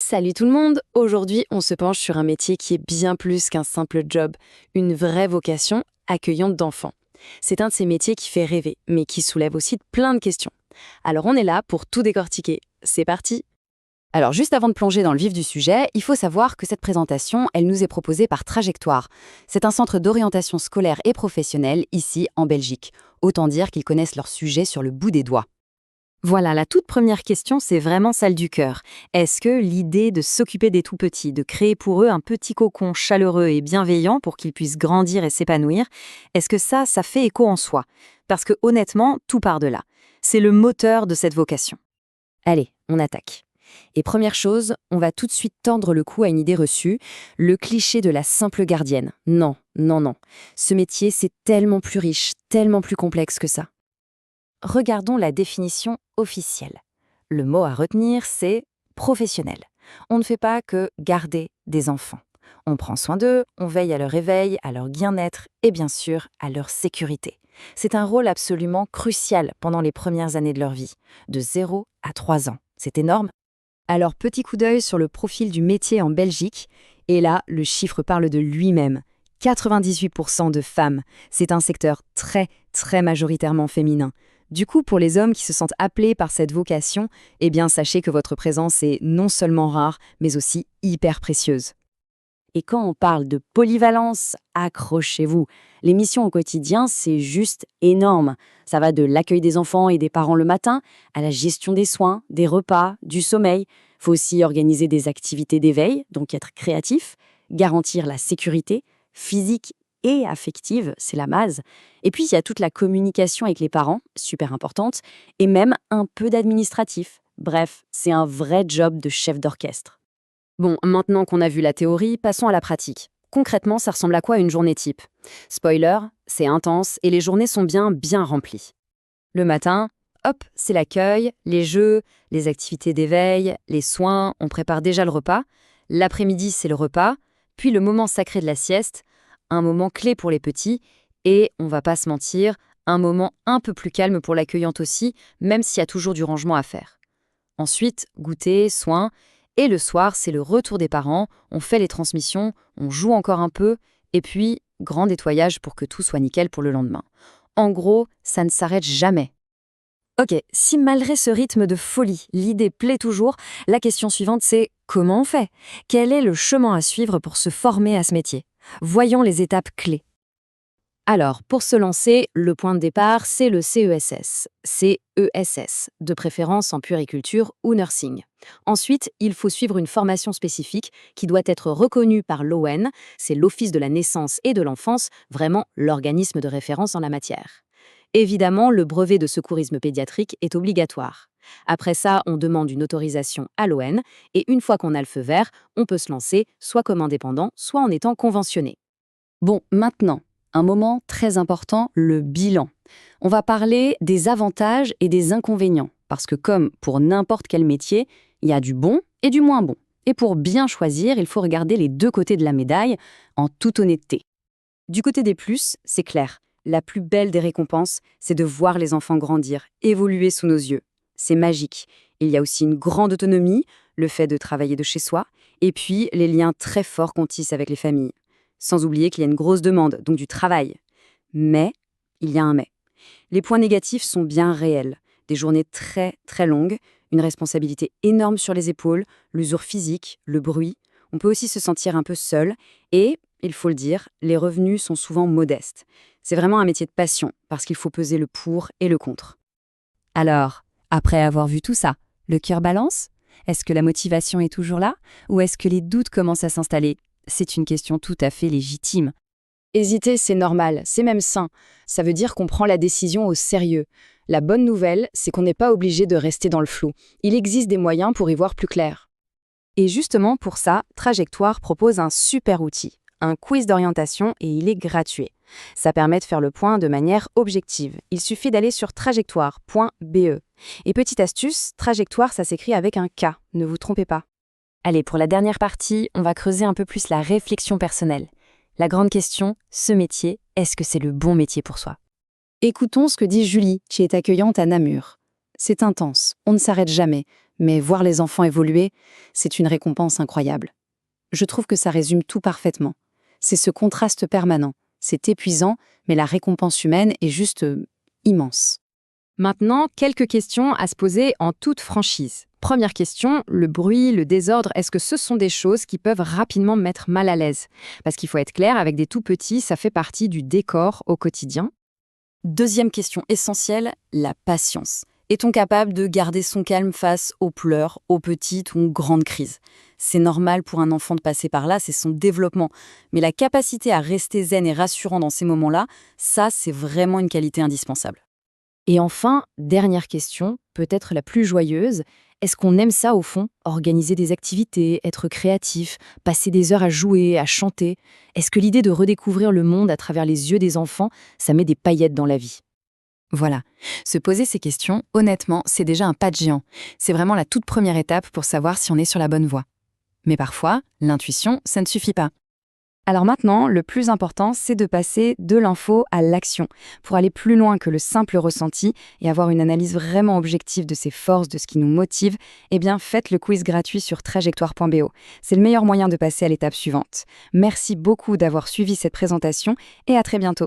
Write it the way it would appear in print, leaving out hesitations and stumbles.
Salut tout le monde. Aujourd'hui, on se penche sur un métier qui est bien plus qu'un simple job, une vraie vocation accueillante d'enfants. C'est un de ces métiers qui fait rêver, mais qui soulève aussi plein de questions. Alors on est là pour tout décortiquer. C'est parti. Alors juste avant de plonger dans le vif du sujet, il faut savoir que cette présentation, elle nous est proposée par Trajectoire. C'est un centre d'orientation scolaire et professionnelle ici en Belgique. Autant dire qu'ils connaissent leur sujet sur le bout des doigts. Voilà, la toute première question, c'est vraiment celle du cœur. Est-ce que l'idée de s'occuper des tout-petits, de créer pour eux un petit cocon chaleureux et bienveillant pour qu'ils puissent grandir et s'épanouir, est-ce que ça fait écho en soi? Parce que honnêtement, tout part de là. C'est le moteur de cette vocation. Allez, on attaque. Et première chose, on va tout de suite tendre le cou à une idée reçue, le cliché de la simple gardienne. Non, non, non. Ce métier, c'est tellement plus riche, tellement plus complexe que ça. Regardons la définition officielle. Le mot à retenir, c'est professionnel. On ne fait pas que garder des enfants. On prend soin d'eux, on veille à leur éveil, à leur bien-être et bien sûr à leur sécurité. C'est un rôle absolument crucial pendant les premières années de leur vie, de 0 à 3 ans. C'est énorme. Alors, petit coup d'œil sur le profil du métier en Belgique, et là, le chiffre parle de lui-même. 98% de femmes. C'est un secteur très, très majoritairement féminin. Du coup, pour les hommes qui se sentent appelés par cette vocation, eh bien, sachez que votre présence est non seulement rare, mais aussi hyper précieuse. Et quand on parle de polyvalence, accrochez-vous. Les missions au quotidien, c'est juste énorme. Ça va de l'accueil des enfants et des parents le matin, à la gestion des soins, des repas, du sommeil. Il faut aussi organiser des activités d'éveil, donc être créatif, garantir la sécurité physique et affective, c'est la base. Et puis, il y a toute la communication avec les parents, super importante, et même un peu d'administratif. Bref, c'est un vrai job de chef d'orchestre. Bon, maintenant qu'on a vu la théorie, passons à la pratique. Concrètement, ça ressemble à quoi une journée type? Spoiler, c'est intense et les journées sont bien remplies. Le matin, hop, c'est l'accueil, les jeux, les activités d'éveil, les soins, on prépare déjà le repas. L'après-midi, c'est le repas, puis le moment sacré de la sieste, un moment clé pour les petits, et, on va pas se mentir, un moment un peu plus calme pour l'accueillante aussi, même s'il y a toujours du rangement à faire. Ensuite, goûter, soins, et le soir, c'est le retour des parents, on fait les transmissions, on joue encore un peu, et puis, grand nettoyage pour que tout soit nickel pour le lendemain. En gros, ça ne s'arrête jamais. Ok, si malgré ce rythme de folie, l'idée plaît toujours, la question suivante c'est comment on fait? Quel est le chemin à suivre pour se former à ce métier? Voyons les étapes clés. Alors, pour se lancer, le point de départ, c'est le CESS. CESS, de préférence en puériculture ou nursing. Ensuite, il faut suivre une formation spécifique qui doit être reconnue par l'ON, c'est l'Office de la naissance et de l'enfance, vraiment l'organisme de référence en la matière. Évidemment, le brevet de secourisme pédiatrique est obligatoire. Après ça, on demande une autorisation à l'ON et une fois qu'on a le feu vert, on peut se lancer soit comme indépendant, soit en étant conventionné. Bon, maintenant, un moment très important, le bilan. On va parler des avantages et des inconvénients, parce que comme pour n'importe quel métier, il y a du bon et du moins bon. Et pour bien choisir, il faut regarder les deux côtés de la médaille en toute honnêteté. Du côté des plus, c'est clair. La plus belle des récompenses, c'est de voir les enfants grandir, évoluer sous nos yeux. C'est magique. Il y a aussi une grande autonomie, le fait de travailler de chez soi, et puis les liens très forts qu'on tisse avec les familles. Sans oublier qu'il y a une grosse demande, donc du travail. Mais, il y a un mais. Les points négatifs sont bien réels. Des journées très longues, une responsabilité énorme sur les épaules, l'usure physique, le bruit. On peut aussi se sentir un peu seul et, il faut le dire, les revenus sont souvent modestes. C'est vraiment un métier de passion, parce qu'il faut peser le pour et le contre. Alors, après avoir vu tout ça, le cœur balance? Est-ce que la motivation est toujours là? Ou est-ce que les doutes commencent à s'installer? C'est une question tout à fait légitime. Hésiter, c'est normal, c'est même sain. Ça veut dire qu'on prend la décision au sérieux. La bonne nouvelle, c'est qu'on n'est pas obligé de rester dans le flou. Il existe des moyens pour y voir plus clair. Et justement, pour ça, Trajectoire propose un super outil, un quiz d'orientation et il est gratuit. Ça permet de faire le point de manière objective. Il suffit d'aller sur trajectoire.be. Et petite astuce, Trajectoire, ça s'écrit avec un K, ne vous trompez pas. Allez, pour la dernière partie, on va creuser un peu plus la réflexion personnelle. La grande question, ce métier, est-ce que c'est le bon métier pour soi? Écoutons ce que dit Julie, qui est accueillante à Namur. C'est intense, on ne s'arrête jamais, Mais voir les enfants évoluer, c'est une récompense incroyable. Je trouve que ça résume tout parfaitement. C'est ce contraste permanent. C'est épuisant, mais la récompense humaine est juste immense. Maintenant, quelques questions à se poser en toute franchise. Première question, le bruit, le désordre, est-ce que ce sont des choses qui peuvent rapidement me mettre mal à l'aise? Parce qu'il faut être clair, avec des tout petits, ça fait partie du décor au quotidien. Deuxième question essentielle, la patience. Est-on capable de garder son calme face aux pleurs, aux petites ou aux grandes crises? C'est normal pour un enfant de passer par là, c'est son développement. Mais la capacité à rester zen et rassurant dans ces moments-là, ça, c'est vraiment une qualité indispensable. Et enfin, dernière question, peut-être la plus joyeuse, est-ce qu'on aime ça au fond? Organiser des activités, être créatif, passer des heures à jouer, à chanter? Est-ce que l'idée de redécouvrir le monde à travers les yeux des enfants, ça met des paillettes dans la vie? Voilà. Se poser ces questions, honnêtement, c'est déjà un pas de géant. C'est vraiment la toute première étape pour savoir si on est sur la bonne voie. Mais parfois, l'intuition, ça ne suffit pas. Alors maintenant, le plus important, c'est de passer de l'info à l'action, pour aller plus loin que le simple ressenti et avoir une analyse vraiment objective de ses forces, de ce qui nous motive. Eh bien, faites le quiz gratuit sur trajectoire.bo. C'est le meilleur moyen de passer à l'étape suivante. Merci beaucoup d'avoir suivi cette présentation et à très bientôt.